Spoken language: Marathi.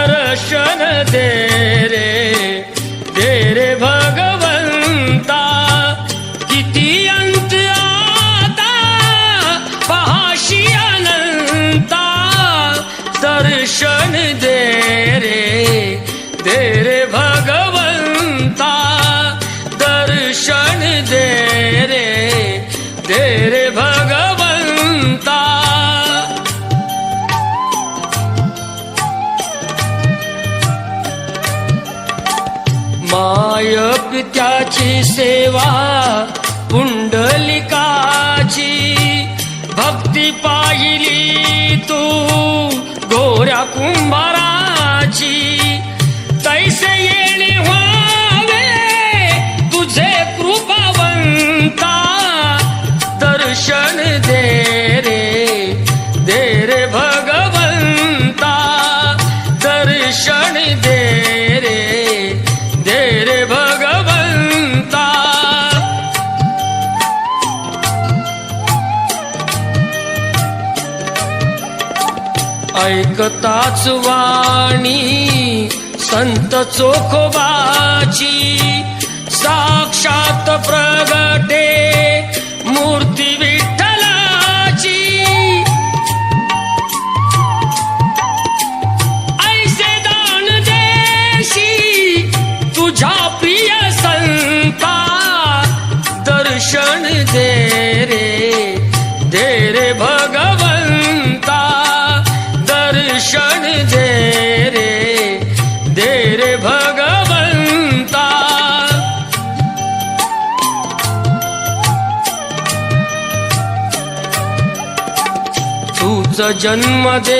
दर्शन दे रे भगवंता। किती अंत आता पहाशी अनंता, दर्शन दे रे भगवंता। दर्शन दे रे भगवंता। माय पित्याची सेवा पुंडलिकाची, भक्ती पाहिली तू गोऱ्या कुंभाराची। तैसे येणे व्हावे तुझे कृपावंता, दर्शन दे रे भगवंता। दर्शन दे रे भगवंता। ऐकताच वाणी संत चोखोबाची, साक्षात प्रगटे मूर्ती विठ्ठलाची। ऐसे दान देशी तुझ्या प्रिय संता, दर्शन दे रे भगवंता। दर्शन दे रे भगवंता। तूच जन्म दे